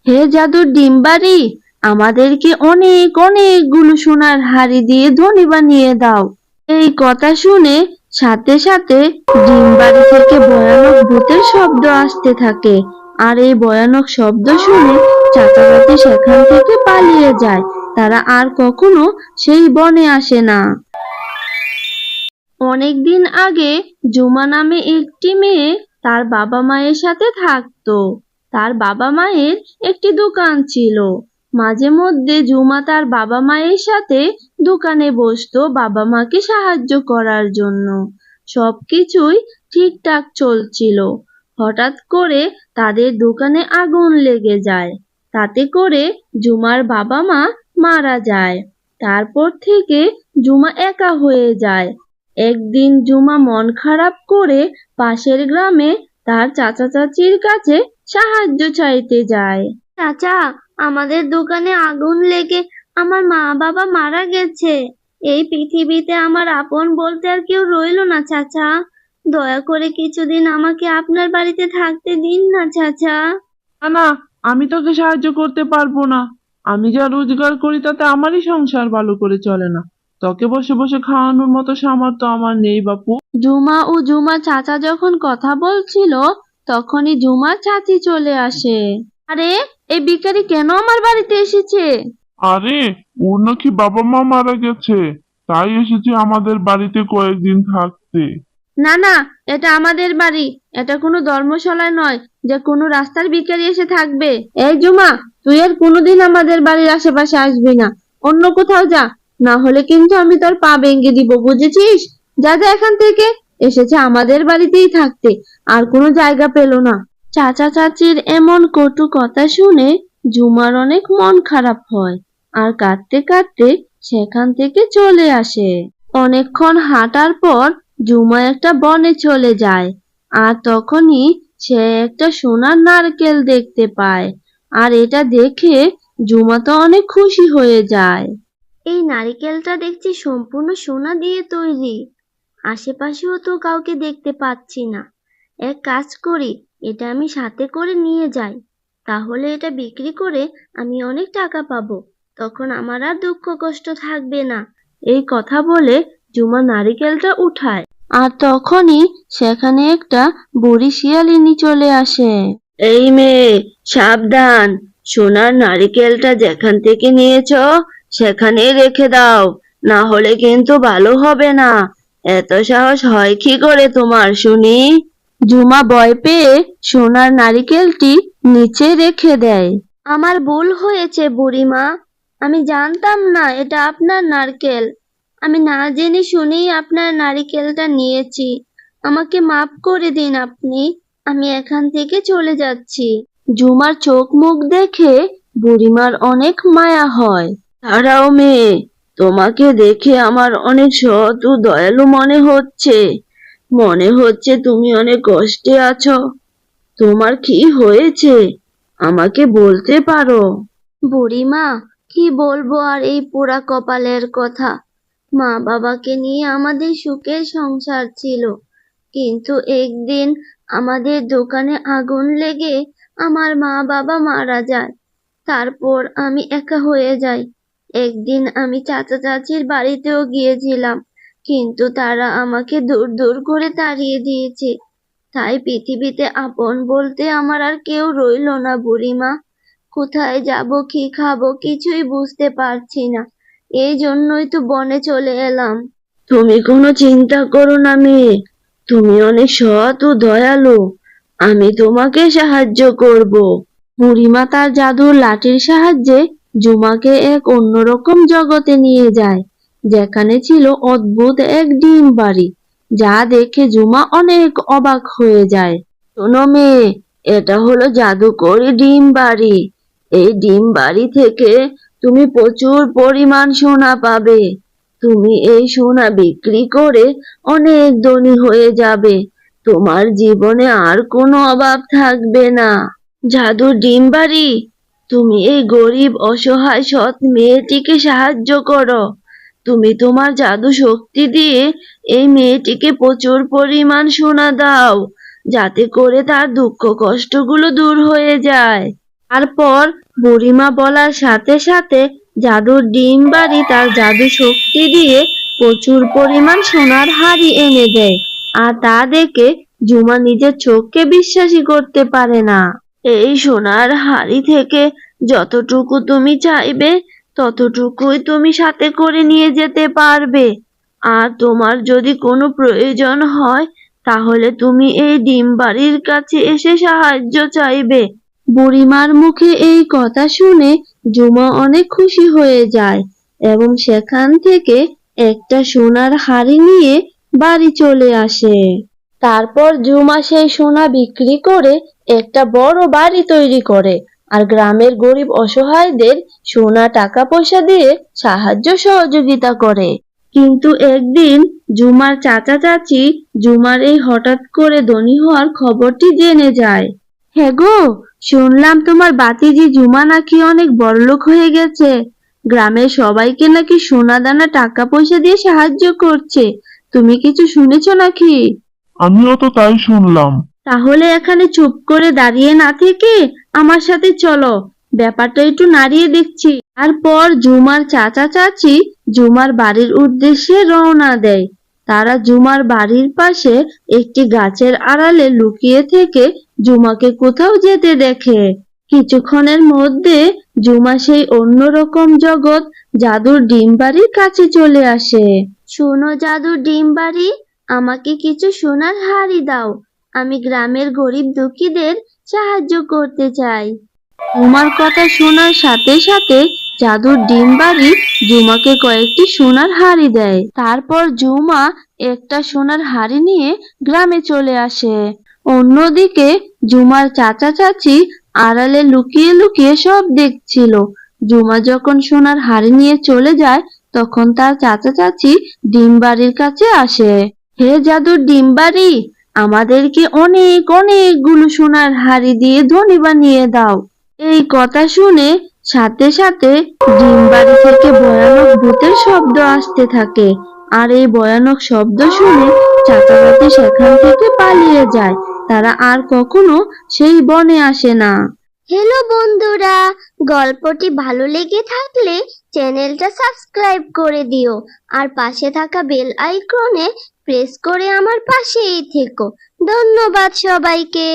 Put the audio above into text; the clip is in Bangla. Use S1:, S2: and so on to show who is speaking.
S1: হে জাদুর ডিমবাড়ি, আমাদেরকে অনেক অনেকগুলো সোনার হাড়ি দিয়ে ধনী বানিয়ে দাও। এই কথা শুনে সাথে সাথে ডিমবাড়ি থেকে ভয়ানক ভূতের শব্দ আসতে থাকে। আর এই ভয়ানক শব্দ শুনে চাচা চাচি সেখান থেকে পালিয়ে যায়। তারা আর কখনো সেই বনে আসে না। অনেকদিন আগে জুমা নামে একটি মেয়ে তার বাবা মায়ের সাথে থাকতো। তার বাবা মায়ের একটি দোকান ছিল। মাঝে মধ্যে জুমা তার বাবা মায়ের সাথে দোকানে বসতো বাবা মাকে সাহায্য করার জন্য। সবকিছুই ঠিকঠাক চলছিল। হঠাৎ করে তাদের দোকানে আগুন লেগে যায়। তাতে করে জুমার বাবা মা মারা যায়। তারপর থেকে জুমা একা হয়ে যায়। একদিন জুমা মন খারাপ করে পাশের গ্রামে তার চাচা চাচির কাছে সাহায্য চাইতে যায়। চাচা, আমাদের দোকানে আগুন লেগে আমার মা বাবা মারা গেছে। এই পৃথিবীতে আমার আপন বলতে আর কেউ রইলো না চাচা। দয়া করে কিছুদিন আমাকে আপনার বাড়িতে থাকতে দিন না চাচা।
S2: না না, আমি তোকে সাহায্য করতে পারবো না। আমি যা রোজগার করি তাতে আমারই সংসার ভালো করে চলে না। তোকে বসে বসে খাওয়ানোর মতো সামর্থ্য আমার নেই বাপু।
S1: জুমা ও জুমা চাচা যখন কথা বলছিল তখনই জুমার চাচি চলে আসে। আরে, এই ভিখারি কেন আমার বাড়িতে এসেছে?
S3: আরে, ওর নাকি বাবা মা মারা গেছে, তাই এসেছে আমাদের বাড়িতে কয়েকদিন থাকতে।
S1: না না, এটা আমাদের বাড়ি। এটা কোনো ধর্মশালা নয় যে কোনো রাস্তার ভিখারি এসে থাকবে। এই জুমা, তুই আর কোনোদিন আমাদের বাড়ির আশেপাশে আসবি না। অন্য কোথাও যা, না হলে কিন্তু আমি তোর পা ভেঙে দিব, বুঝেছিস? যা যা এখান থেকে। এসেছে আমাদের বাড়িতেই থাকতে, আর কোনো জায়গা পেল না। চাচা চাচির এমন কটু কথা শুনে জুমার অনেক মন খারাপ হয়, আর কাঁদতে কাঁদতে সেখান থেকে চলে আসে। অনেকক্ষণ হাঁটার পর জুমা একটা বনে চলে যায়। আর তখনই সে একটা সোনার নারকেল দেখতে পায়। আর এটা দেখে জুমা তো অনেক খুশি হয়ে যায়। এই নারকেলটা দেখছি সম্পূর্ণ সোনা দিয়ে তৈরি। আশেপাশেও তো কাউকে দেখতে পাচ্ছি না। এক কাজ করি, এটা আমি সাথে করে নিয়ে যাই। তাহলে এটা বিক্রি করে আমি অনেক টাকা পাবো। তখন আমার আর দুঃখ কষ্ট থাকবে না। এই কথা বলে জুমা নারিকেলটা উঠায়। আর তখনই সেখানে একটা বুড়ি শিয়ালিনী চলে আসে। এই মেয়ে, সাবধান! সোনার নারিকেলটা যেখান থেকে নিয়েছো সেখানেই রেখে দাও, না হলে কিন্তু ভালো হবে না। এত সাহস হয় কি করে তোমার শুনি? জুমা ভয় পেয়ে সোনার নারিকেলটি নিচে রেখে দেয়। আমার ভুল হয়েছে বুড়িমা, আমি জানতাম না এটা আপনার নারকেল। আমি না জেনে শুনেই আপনার নারিকেলটা নিয়েছি। আমাকে মাফ করে দিন আপনি। আমি এখান থেকে চলে যাচ্ছি। জুমার চোখ মুখ দেখে বুড়িমার অনেক মায়া হয়। দাঁড়াও মেয়ে, তোমাকে দেখে আমার অনেক সৎ ও দয়ালু মনে হচ্ছে। মনে হচ্ছে তুমি অনেক কষ্টে আছো। তোমার কি হয়েছে আমাকে বলতে পারো? বুড়িমা, কি বলবো আর এই পোড়া কপালের কথা। মা বাবাকে নিয়ে আমাদের সুখের সংসার ছিল, কিন্তু একদিন আমাদের দোকানে আগুন লেগে আমার মা বাবা মারা যায়। তারপর আমি একা হয়ে যাই। একদিন আমি চাচা চাচির বাড়িতেও গিয়েছিলাম, কিন্তু তারা আমাকে দূর দূর করে তাড়িয়ে দিয়েছে। তাই পৃথিবীতে আপন বলতে আমার আর কেউ রইলো না বুড়িমা। কোথায় যাব, কি খাবো কিছুই বুঝতে পারছি না। এই জন্যই তো বনে চলে এলাম। তুমি কোনো চিন্তা করো না মেয়ে, তুমি অনেক সৎ ও দয়ালু। আমি তোমাকে সাহায্য করব। বুড়িমা তার জাদুর লাঠির সাহায্যে জুমাকে এক অন্যরকম জগতে নিয়ে যায়, যেখানে ছিল অদ্ভুত এক ডিম বাড়ি, যা দেখে জুমা অনেক অবাক হয়ে যায়। শোনো মেয়ে, এটা হলো জাদুকরি ডিম বাড়ি। এই ডিম বাড়ি থেকে তুমি প্রচুর পরিমাণ সোনা পাবে। তুমি এই সোনা বিক্রি করে অনেক ধনী হয়ে যাবে। তোমার জীবনে আর কোনো অভাব থাকবে না। জাদুর ডিম বাড়ি, তুমি এই গরিব অসহায় সৎ মেয়েটিকে সাহায্য করো। তুমি তোমার জাদু শক্তি দিয়ে এই মেয়েটিকে প্রচুর পরিমাণ সোনা দাও, যাতে করে তার দুঃখ কষ্টগুলো দূর হয়ে যায়। তারপর বুড়িমা বলার সাথে সাথে জাদুর ডিম বাড়ি তার জাদু শক্তি দিয়ে প্রচুর পরিমাণ সোনার হাড়ি এনে দেয়। আর তা দেখে ঝুমা নিজের চোখকে বিশ্বাসই করতে পারে না। এই সোনার হাড়ি থেকে যতটুকু তুমি চাইবে ততটুকুই তুমি সাথে করে নিয়ে যেতে পারবে। আর তোমার যদি কোনো প্রয়োজন হয় তাহলে তুমি এই ডিম বাড়ির কাছে এসে সাহায্য চাইবে। বুড়িমার মুখে এই কথা শুনে ঝুমা অনেক খুশি হয়ে যায় এবং সেখান থেকে একটা সোনার হাড়ি নিয়ে বাড়ি চলে আসে। তারপর ঝুমা সেই সোনা বিক্রি করে একটা বড় বাড়ি তৈরি করে আর গ্রামের গরিব অসহায়দের সোনা টাকা পয়সা দিয়ে সাহায্য সহযোগিতা করে। কিন্তু একদিন ঝুমার চাচা চাচি ঝুমার এই হঠাৎ করে ধনী হওয়ার খবরটি জেনে যায়। হ্যাঁ গো, শুনলাম তোমার বাতিজি ঝুমা নাকি অনেক বড়লোক হয়ে গেছে। গ্রামের সবাইকে নাকি সোনা দানা টাকা পয়সা দিয়ে সাহায্য করছে। তুমি কিছু শুনেছো নাকি?
S3: আমিও তো তাই শুনলাম।
S1: তাহলে এখানে চুপ করে দাঁড়িয়ে না থেকে আমার সাথে চলো, ব্যাপারটা একটু নাড়িয়ে দেখছি। তারপর ঝুমার চাচা চাচি ঝুমার বাড়ির উদ্দেশ্যে রওনা দেয়। তারা ঝুমার বাড়ির পাশে একটি গাছের আড়ালে লুকিয়ে থেকে ঝুমাকে কোথাও যেতে দেখে। কিছুক্ষণের মধ্যে ঝুমা সেই অন্যরকম জগৎ জাদুর ডিম বাড়ির কাছে চলে আসে। শোনো জাদুর ডিম বাড়ি, আমাকে কিছু সোনার হাড়ি দাও। আমি গ্রামের গরিব দুঃখীদের সাহায্য করতে চাই। ঝুমার কথা শোনার সাথে সাথে জাদুর ডিম বাড়ি ঝুমাকে কয়েকটি সোনার হাড়ি দেয়। তারপর ঝুমা একটা সোনার হাড়ি নিয়ে গ্রামে চলে আসে। অন্যদিকে ঝুমার চাচা চাচি আড়ালে লুকিয়ে লুকিয়ে সব দেখছিল। ঝুমা যখন সোনার হাড়ি নিয়ে চলে যায় তখন তার চাচা চাচি ডিম বাড়ির কাছে আসে। হে জাদুর ডিম বাড়ি, আমাদেরকে অনেক অনেকগুলো সোনার হাড়ি দিয়ে ধনী বানিয়ে দাও। এই কথা শুনে সাথে সাথে ডিম বাড়ি থেকে ভয়ানক ভূতের শব্দ আসতে থাকে। আর এই ভয়ানক শব্দ শুনে চাচা চাচি সেখান থেকে পালিয়ে যায়। তারা আর কখনো সেই বনে আসে না।
S4: হ্যালো বন্ধুরা, গল্পটি ভালো লেগে থাকলে চ্যানেলটা সাবস্ক্রাইব করে দিও আর পাশে থাকা বেল আইকনে প্রেস করে আমার পাশেই থেকো। ধন্যবাদ সবাইকে।